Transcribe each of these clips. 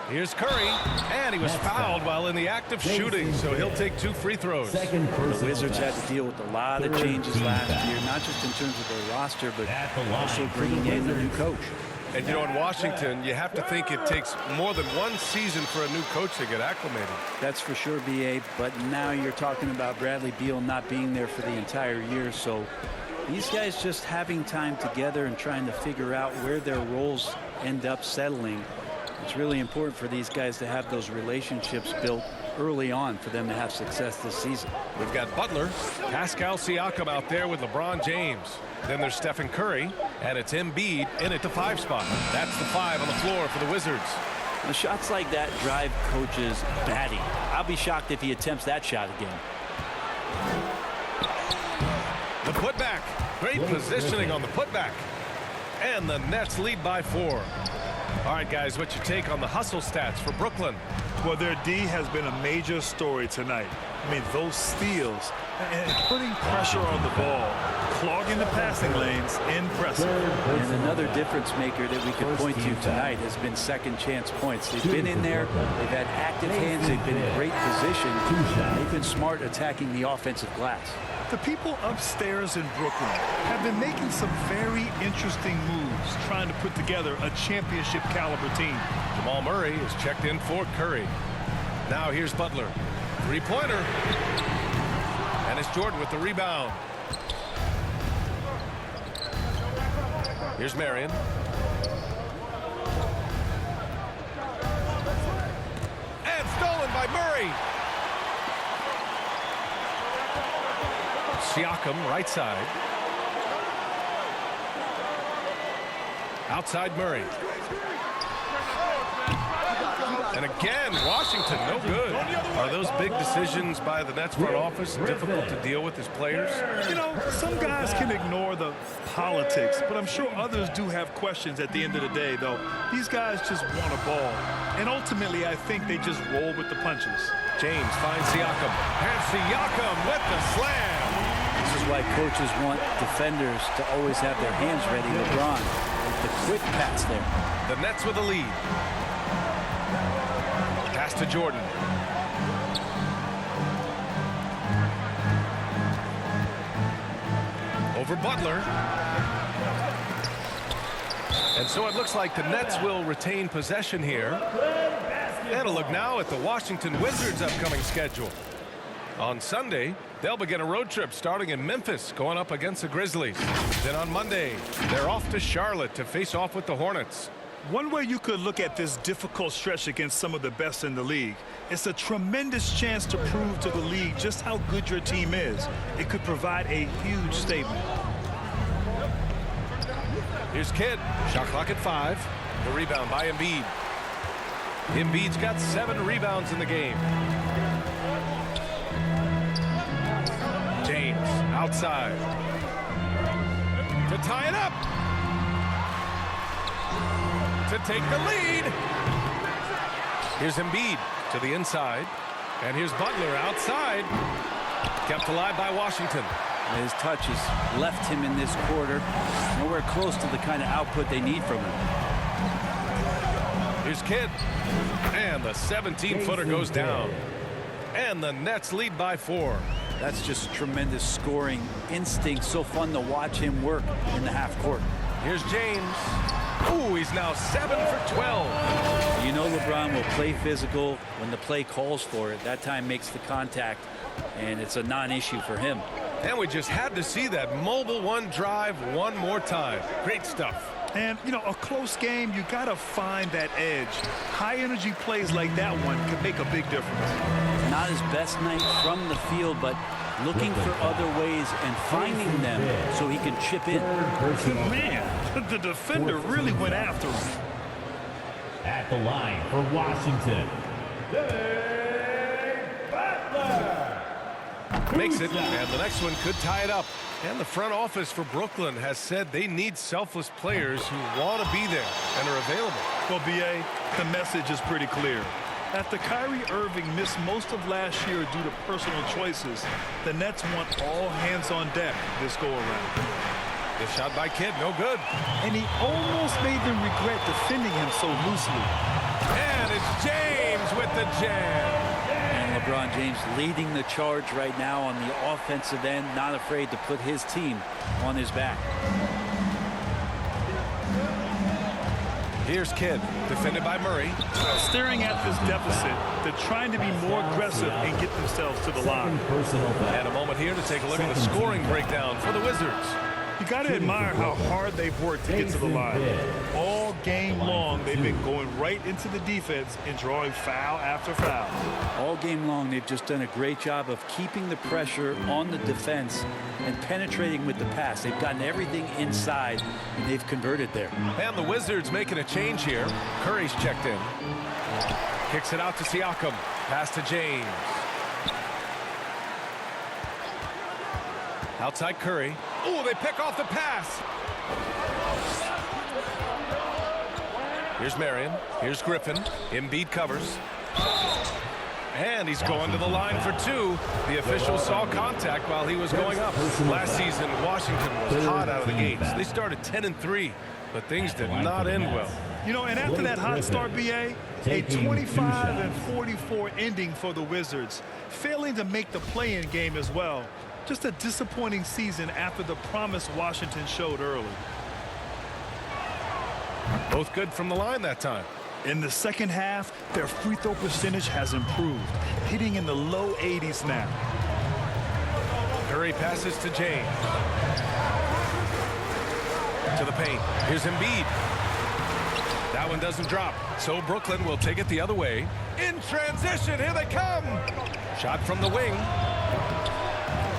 Here's Curry, and he was fouled while in the act of shooting, so he'll take 2 free throws. The Wizards had to deal with a lot of changes last year, not just in terms of their roster, but also bringing in a new coach. And, you know, in Washington, you have to think it takes more than 1 season for a new coach to get acclimated. That's for sure, B.A., but now you're talking about Bradley Beal not being there for the entire year, so these guys just having time together and trying to figure out where their roles end up settling. It's really important for these guys to have those relationships built early on for them to have success this season. We've got Butler, Pascal Siakam out there with LeBron James. Then there's Stephen Curry, and it's Embiid in at the 5 spot. That's the 5 on the floor for the Wizards. The shots like that drive coaches batty. I'll be shocked if he attempts that shot again. The putback. Great positioning on the putback. And the Nets lead by 4. All right, guys, what's your take on the hustle stats for Brooklyn? Well, their D has been a major story tonight. I mean, those steals and putting pressure on the ball, clogging the passing lanes, impressive. And another difference maker that we could point to tonight has been second chance points. They've been in there, they've had active hands, they've been in great position, they've been smart attacking the offensive glass. The people upstairs in Brooklyn have been making some very interesting moves, trying to put together a championship caliber team. Jamal Murray is checked in for Curry. Now here's Butler. 3-pointer. And it's Jordan with the rebound. Here's Marion. And stolen by Murray. Siakam, right side. Outside Murray. And again, Washington, no good. Are those big decisions by the Nets front office difficult to deal with as players? You know, some guys can ignore the politics, but I'm sure others do have questions at the end of the day, though. These guys just want a ball. And ultimately, I think they just roll with the punches. James finds Siakam. And Siakam with the slam. This is why coaches want defenders to always have their hands ready. LeBron with the quick pass there. The Nets with a lead. Pass to Jordan. Over Butler. And so it looks like the Nets will retain possession here. And a look now at the Washington Wizards' upcoming schedule. On Sunday, they'll begin a road trip starting in Memphis, going up against the Grizzlies. Then on Monday, they're off to Charlotte to face off with the Hornets. One way you could look at this difficult stretch against some of the best in the league, it's a tremendous chance to prove to the league just how good your team is. It could provide a huge statement. Here's Kidd. Shot clock at 5. The rebound by Embiid. Embiid's got 7 rebounds in the game. James outside. To tie it up. To take the lead. Here's Embiid to the inside. And here's Butler outside. Kept alive by Washington. His touch has left him in this quarter. Nowhere close to the kind of output they need from him. Here's Kidd. And the 17-footer goes down. And the Nets lead by 4. That's just tremendous scoring instinct. So fun to watch him work in the half court. Here's James. Ooh, he's now 7 for 12. You know LeBron will play physical when the play calls for it. That time makes the contact, and it's a non-issue for him. And we just had to see that mobile one drive one more time. Great stuff. And, you know, a close game, you got to find that edge. High-energy plays like that one can make a big difference. Not his best night from the field, but looking for other ways and finding them so he can chip in. Man, the defender really went after him. At the line for Washington, Makes it, and the next one could tie it up. And the front office for Brooklyn has said they need selfless players who want to be there and are available. Well, B.A., the message is pretty clear. After Kyrie Irving missed most of last year due to personal choices, the Nets want all hands on deck this go-around. The shot by Kidd, no good. And he almost made them regret defending him so loosely. And And it's James with the jam. And LeBron James leading the charge right now on the offensive end, not afraid to put his team on his back. Here's Kidd, defended by Murray. Staring at this deficit, they're trying to be more aggressive and get themselves to the line. And a moment here to take a look at the scoring breakdown for the Wizards. You got to admire how hard they've worked to get to the line. All game long, they've been going right into the defense and drawing foul after foul. All game long, they've just done a great job of keeping the pressure on the defense and penetrating with the pass. They've gotten everything inside, and they've converted there. And the Wizards making a change here. Curry's checked in. Kicks it out to Siakam. Pass to James. Outside Curry. Oh, they pick off the pass. Here's Marion. Here's Griffin. Embiid covers. And he's going to the line for two. The official saw contact while he was going up. Last season, Washington was hot out of the gates. They started 10-3, but things did not end well. You know, and after that hot start, BA, a 25-44 ending for the Wizards, failing to make the play-in game as well. Just a disappointing season after the promise Washington showed early. Both good from the line that time. In the second half, their free throw percentage has improved, hitting in the low 80s now. Curry passes to James. To the paint. Here's Embiid. That one doesn't drop. So Brooklyn will take it the other way. In transition, here they come. Shot from the wing.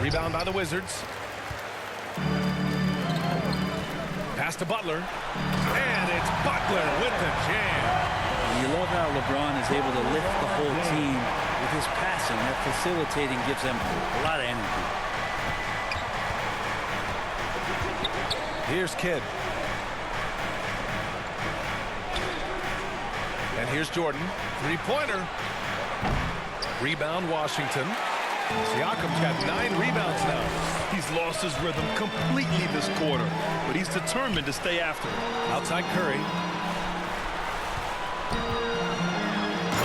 Rebound by the Wizards. Pass to Butler. And it's Butler with the jam. You love how LeBron is able to lift the whole team with his passing. That facilitating gives them a lot of energy. Here's Kidd. And here's Jordan. Three-pointer. Rebound Washington. Siakam's got 9 rebounds now. He's lost his rhythm completely this quarter, but he's determined to stay after it. Outside Curry.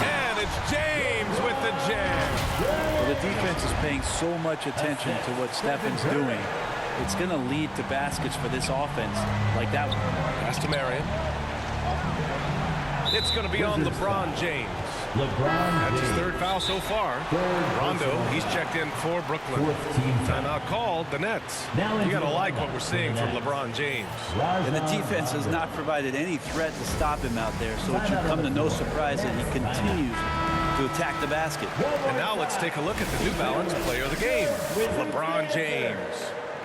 And it's James with the jam. Well, the defense is paying so much attention to what Stephen's doing. It's going to lead to baskets for this offense like that one. Pass to Marion. It's going to be on LeBron James. That's his third foul so far. Rondo, he's checked in for Brooklyn. Timeout called, the Nets. You got to like what we're seeing from LeBron James. And the defense has not provided any threat to stop him out there, so it should come to no surprise that he continues to attack the basket. And now let's take a look at the New Balance player of the game, LeBron James.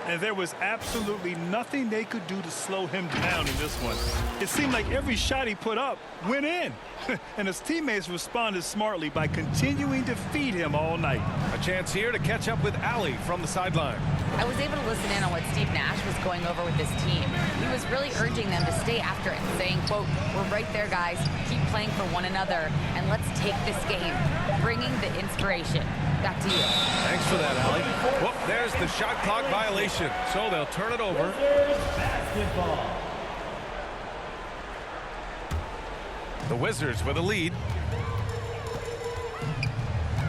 And there was absolutely nothing they could do to slow him down in this one. It seemed like every shot he put up went in. And his teammates responded smartly by continuing to feed him all night. A chance here to catch up with Allie from the sideline. I was able to listen in on what Steve Nash was going over with this team. He was really urging them to stay after it, saying, quote, "We're right there, guys. Keep playing for one another, and let's take this game," bringing the inspiration. Back to you. Thanks for that, Allie. Whoop, there's the shot clock violation. So they'll turn it over. The Wizards with a lead.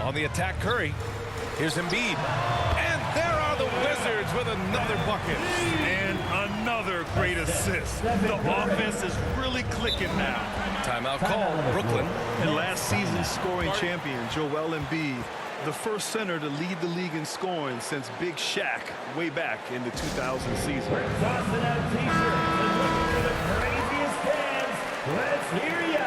On the attack, Curry. Here's Embiid. And there are the Wizards with another bucket. And another great assist. The offense is really clicking now. Timeout called, Brooklyn. And last season's scoring champion, Joel Embiid, the first center to lead the league in scoring since Big Shaq way back in the 2000 season. Tossing out t-shirts and looking for the craziest fans. Let's hear ya.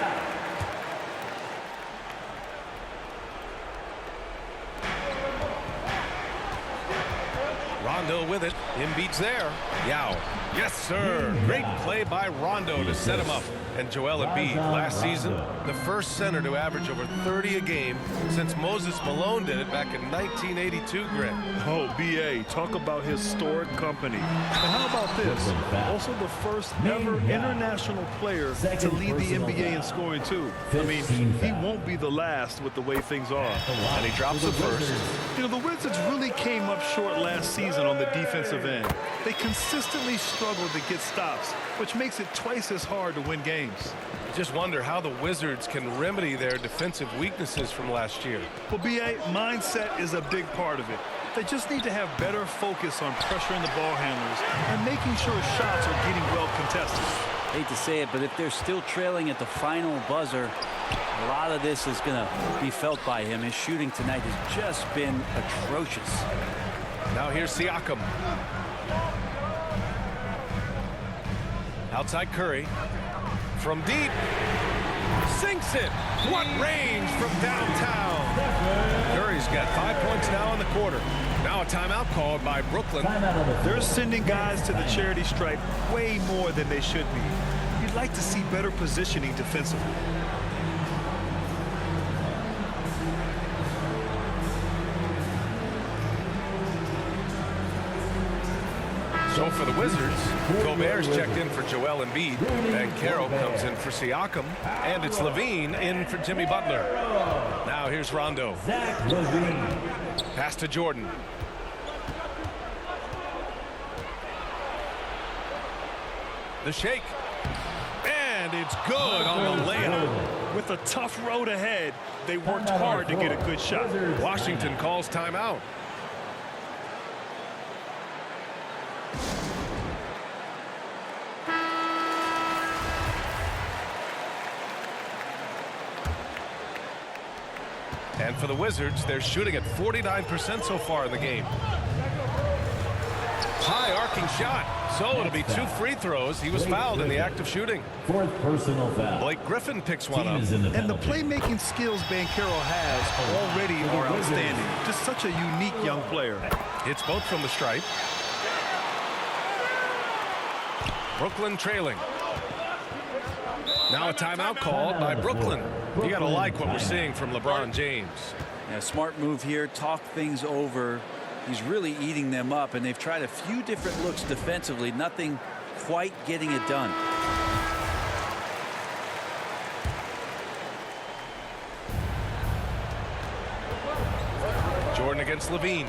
Rondo with it. Embiid's there. Yao. Yes, sir. Great play by Rondo to set him up. And Joel Embiid, last season, the first center to average over 30 a game since Moses Malone did it back in 1982, Greg. Oh, B.A., talk about historic company. And how about this? Also the first ever international player to lead the NBA in scoring, too. I mean, he won't be the last with the way things are. And he drops the first. You know, the Wizards really came up short last season on the defensive end. They consistently struggle to get stops, which makes it twice as hard to win games. I just wonder how the Wizards can remedy their defensive weaknesses from last year. Well, BA, mindset is a big part of it. They just need to have better focus on pressuring the ball handlers and making sure shots are getting well contested. Hate to say it, but if they're still trailing at the final buzzer, a lot of this is going to be felt by him. His shooting tonight has just been atrocious. Now here's Siakam. Outside Curry. From deep. Sinks it. What range from downtown. Curry's got 5 points now in the quarter. Now a timeout called by Brooklyn. They're sending guys to the charity stripe way more than they should be. You'd like to see better positioning defensively. So for the Wizards, Gobert's checked in for Joel Embiid. Banchero comes in for Siakam. And it's Levine in for Jimmy Butler. Now here's Rondo. Zach Levine. Pass to Jordan. The shake. And it's good on the layup. With a tough road ahead, they worked hard to get a good shot. Washington calls timeout. And for the Wizards, they're shooting at 49% so far in the game. High arcing shot. So it'll be 2 free throws. He was fouled in the act of shooting. Fourth personal foul. Blake Griffin picks one Team up. is in the And the penalty. playmaking skills Banchero has already are outstanding. Just such a unique young player. Hits both from the stripe. Brooklyn trailing. Now a timeout called by Brooklyn. You got to like what we're seeing from LeBron James. Yeah, smart move here. Talk things over. He's really eating them up, and they've tried a few different looks defensively. Nothing quite getting it done. Jordan against Levine.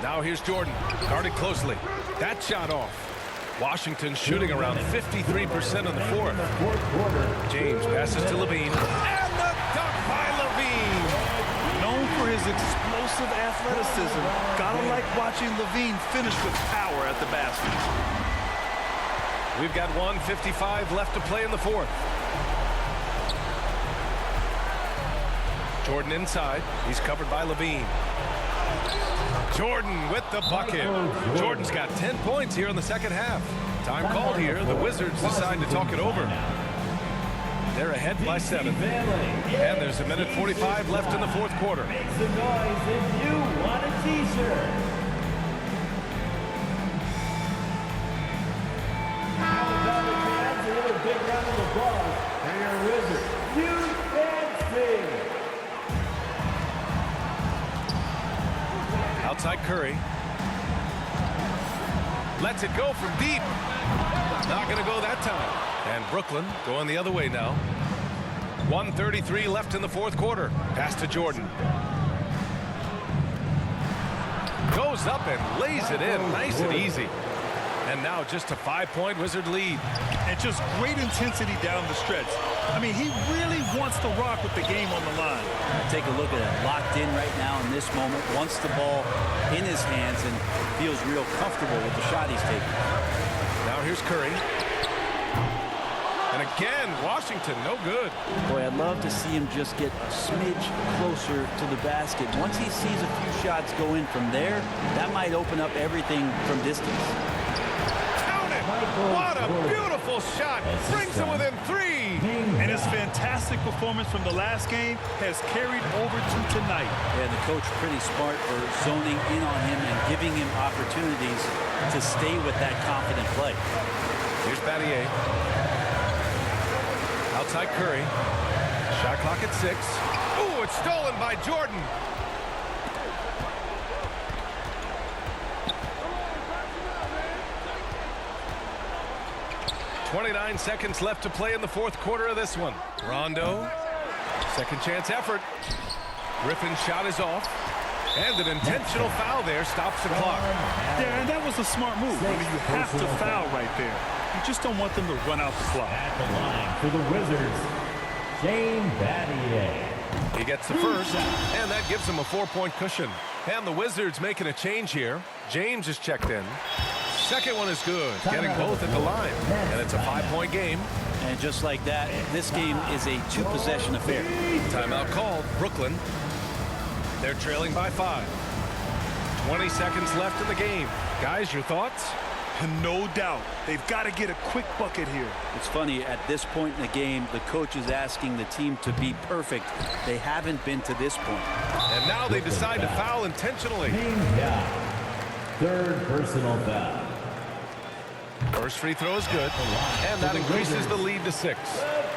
Now here's Jordan. Guarded closely. That shot off. Washington shooting around 53% in the fourth. James passes to Levine. And the dunk by Levine. Known for his explosive athleticism, gotta like watching Levine finish with power at the basket. We've got 1:55 left to play in the fourth. Jordan inside. He's covered by Levine. Jordan with the bucket. Jordan's got 10 points here in the second half. Time called here. The Wizards decide to talk it over. They're ahead by 7. And there's 1:45 left in the fourth quarter. Make some noise if you want a t-shirt. How about the fans? Another big round of applause for your Wizards. Hugh Fancy. Outside Curry. Lets it go from deep. Not going to go that time. And Brooklyn going the other way now. 1:33 left in the fourth quarter. Pass to Jordan. Goes up and lays it in. Nice and easy. And now just a 5-point Wizard lead. And just great intensity down the stretch. I mean, he really wants to rock with the game on the line. Take a look at it. Locked in right now in this moment. Wants the ball in his hands and feels real comfortable with the shot he's taking. Now here's Curry. And again, Washington, no good. Boy, I'd love to see him just get a smidge closer to the basket. Once he sees a few shots go in from there, that might open up everything from distance. Count it! What a beautiful shot! Brings him within 3. And his fantastic performance from the last game has carried over to tonight. Yeah, the coach pretty smart for zoning in on him and giving him opportunities to stay with that confident play. Here's Battier. Outside Curry. Shot clock at 6. Ooh, it's stolen by Jordan. .29 seconds left to play in the fourth quarter of this one. Rondo. Second chance effort. Griffin's shot is off. And an intentional foul there stops the clock. Yeah, and that was a smart move. I mean, you have to foul right there. You just don't want them to run out the clock. At the line for the Wizards, Shane Battier. He gets the first, and that gives him a 4-point cushion. And the Wizards making a change here. James is checked in. Second one is good, getting both at the line. And it's a 5-point game. And just like that, this game is a 2-possession affair. Timeout called, Brooklyn. They're trailing by 5. 20 seconds left in the game. Guys, your thoughts? No doubt. They've got to get a quick bucket here. It's funny, at this point in the game, the coach is asking the team to be perfect. They haven't been to this point. And now they decide to foul intentionally. Team foul. Third personal foul. First free throw is good, and that increases the lead to 6.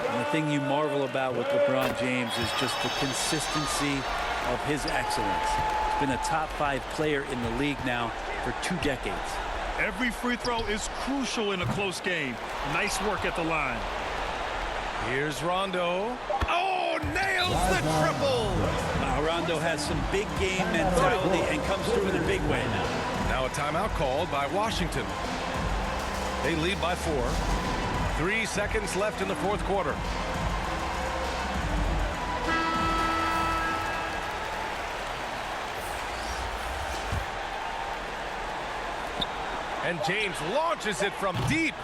And the thing you marvel about with LeBron James is just the consistency of his excellence. He's been a top 5 player in the league now for 2 decades. Every free throw is crucial in a close game. Nice work at the line. Here's Rondo. Oh, nails the triple! Rondo has some big game mentality and comes through in a big way now. Now a timeout called by Washington. They lead by 4. 3 seconds left in the fourth quarter. And James launches it from deep.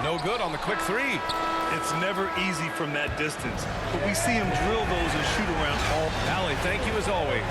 No good on the quick 3. It's never easy from that distance, but we see him drill those and shoot around all. Allie, thank you as always.